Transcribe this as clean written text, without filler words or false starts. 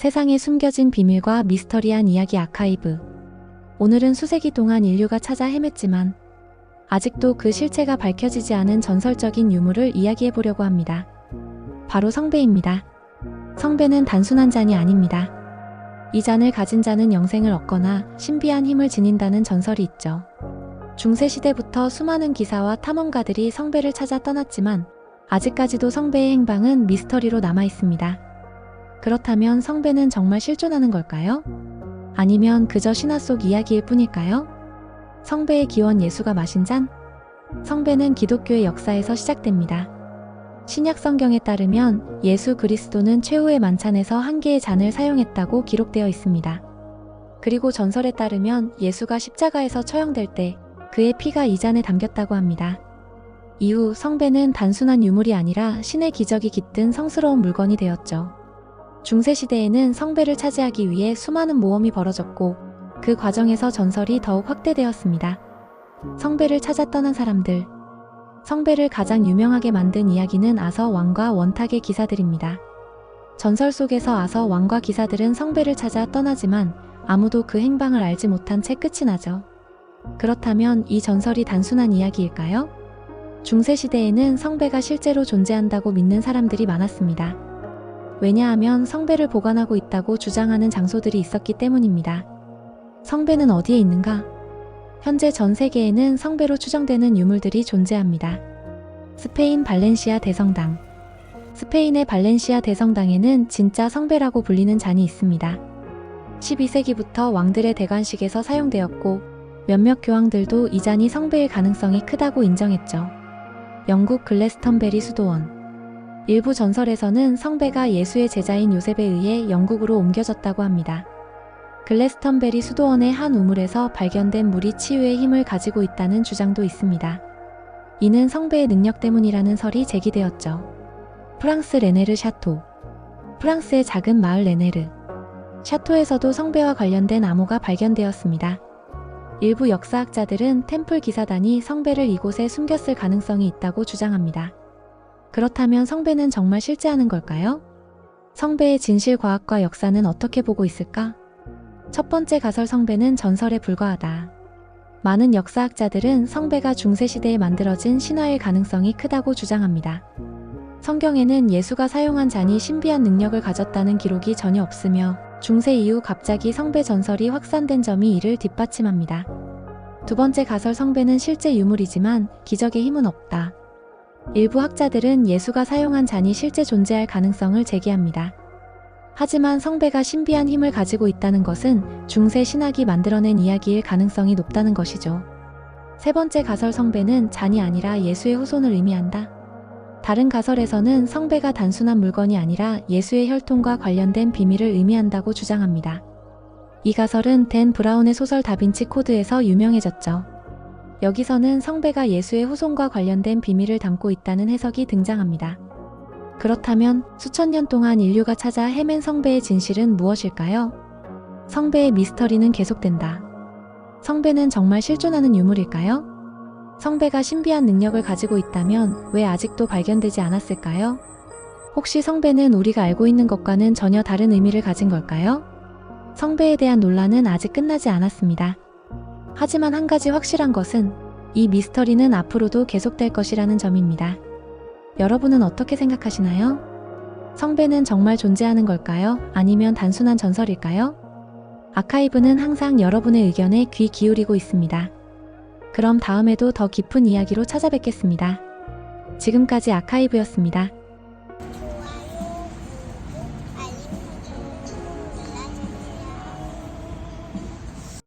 세상에 숨겨진 비밀과 미스터리한 이야기 아카이브. 오늘은 수세기 동안 인류가 찾아 헤맸지만 아직도 그 실체가 밝혀지지 않은 전설적인 유물을 이야기해 보려고 합니다. 바로 성배입니다. 성배는 단순한 잔이 아닙니다. 이 잔을 가진 자는 영생을 얻거나 신비한 힘을 지닌다는 전설이 있죠. 중세시대부터 수많은 기사와 탐험가들이 성배를 찾아 떠났지만 아직까지도 성배의 행방은 미스터리로 남아 있습니다. 그렇다면 성배는 정말 실존하는 걸까요? 아니면 그저 신화 속 이야기일 뿐일까요? 성배의 기원 예수가 마신 잔? 성배는 기독교의 역사에서 시작됩니다. 신약 성경에 따르면 예수 그리스도는 최후의 만찬에서 한 개의 잔을 사용했다고 기록되어 있습니다. 그리고 전설에 따르면 예수가 십자가에서 처형될 때 그의 피가 이 잔에 담겼다고 합니다. 이후 성배는 단순한 유물이 아니라 신의 기적이 깃든 성스러운 물건이 되었죠. 중세시대에는 성배를 차지하기 위해 수많은 모험이 벌어졌고 그 과정에서 전설이 더욱 확대되었습니다. 성배를 찾아 떠난 사람들. 성배를 가장 유명하게 만든 이야기는 아서 왕과 원탁의 기사들입니다. 전설 속에서 아서 왕과 기사들은 성배를 찾아 떠나지만 아무도 그 행방을 알지 못한 채 끝이 나죠. 그렇다면 이 전설이 단순한 이야기일까요? 중세시대에는 성배가 실제로 존재한다고 믿는 사람들이 많았습니다. 왜냐하면 성배를 보관하고 있다고 주장하는 장소들이 있었기 때문입니다. 성배는 어디에 있는가? 현재 전 세계에는 성배로 추정되는 유물들이 존재합니다. 스페인 발렌시아 대성당. 스페인의 발렌시아 대성당에는 진짜 성배라고 불리는 잔이 있습니다. 12세기부터 왕들의 대관식에서 사용되었고 몇몇 교황들도 이 잔이 성배일 가능성이 크다고 인정했죠. 영국 글래스턴베리 수도원. 일부 전설에서는 성배가 예수의 제자인 요셉에 의해 영국으로 옮겨졌다고 합니다. 글래스턴베리 수도원의 한 우물에서 발견된 물이 치유의 힘을 가지고 있다는 주장도 있습니다. 이는 성배의 능력 때문이라는 설이 제기되었죠. 프랑스 레네르 샤토. 프랑스의 작은 마을 레네르. 샤토에서도 성배와 관련된 암호가 발견되었습니다. 일부 역사학자들은 템플 기사단이 성배를 이곳에 숨겼을 가능성이 있다고 주장합니다. 그렇다면 성배는 정말 실제하는 걸까요? 성배의 진실 과학과 역사는 어떻게 보고 있을까? 첫 번째 가설 성배는 전설에 불과하다. 많은 역사학자들은 성배가 중세시대에 만들어진 신화일 가능성이 크다고 주장합니다. 성경에는 예수가 사용한 잔이 신비한 능력을 가졌다는 기록이 전혀 없으며 중세 이후 갑자기 성배 전설이 확산된 점이 이를 뒷받침합니다. 두 번째 가설 성배는 실제 유물이지만 기적의 힘은 없다. 일부 학자들은 예수가 사용한 잔이 실제 존재할 가능성을 제기합니다. 하지만 성배가 신비한 힘을 가지고 있다는 것은 중세 신학이 만들어낸 이야기일 가능성이 높다는 것이죠. 세 번째 가설 성배는 잔이 아니라 예수의 후손을 의미한다. 다른 가설에서는 성배가 단순한 물건이 아니라 예수의 혈통과 관련된 비밀을 의미한다고 주장합니다. 이 가설은 댄 브라운의 소설 다빈치 코드에서 유명해졌죠. 여기서는 성배가 예수의 후손과 관련된 비밀을 담고 있다는 해석이 등장합니다. 그렇다면 수천 년 동안 인류가 찾아 헤맨 성배의 진실은 무엇일까요? 성배의 미스터리는 계속된다. 성배는 정말 실존하는 유물일까요? 성배가 신비한 능력을 가지고 있다면 왜 아직도 발견되지 않았을까요? 혹시 성배는 우리가 알고 있는 것과는 전혀 다른 의미를 가진 걸까요? 성배에 대한 논란은 아직 끝나지 않았습니다. 하지만 한 가지 확실한 것은 이 미스터리는 앞으로도 계속될 것이라는 점입니다. 여러분은 어떻게 생각하시나요? 성배는 정말 존재하는 걸까요? 아니면 단순한 전설일까요? 아카이브는 항상 여러분의 의견에 귀 기울이고 있습니다. 그럼 다음에도 더 깊은 이야기로 찾아뵙겠습니다. 지금까지 아카이브였습니다.